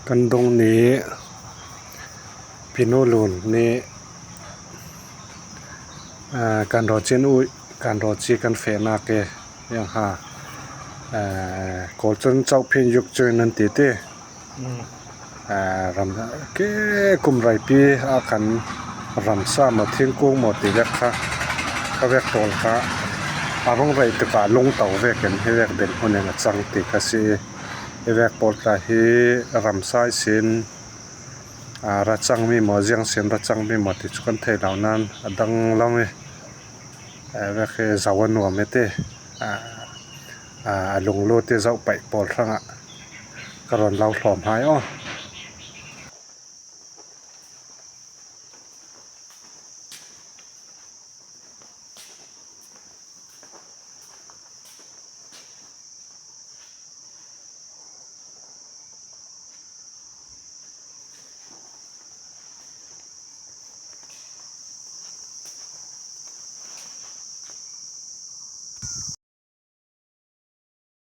กันตรงนี้พิโนลุนนี่การรอเจนอุการรอจีกันเฟนาเกยังหากอลจนเจ้าเพียงยุกจอยนันติเตรำเกกุมไรปีอาคันรำซามาทิ้งกุ้งหมดติเล็กค่ะก็เวกตอลค่ะอารมณ์ไรตุกาลงเต่าเวกันให้เวกเด่นคนนึงจังติกสิเวกปอลตาฮีรำซายสินรัชจังมีหมอเจียงเสียนรัชจังมีหมอติจุกันเทเหล่านั้นดังเล่าไหมเวกสาวนัวเมเตลงโลเตเจ้าไปปอลทั้งกระรอนเราหลอมหาย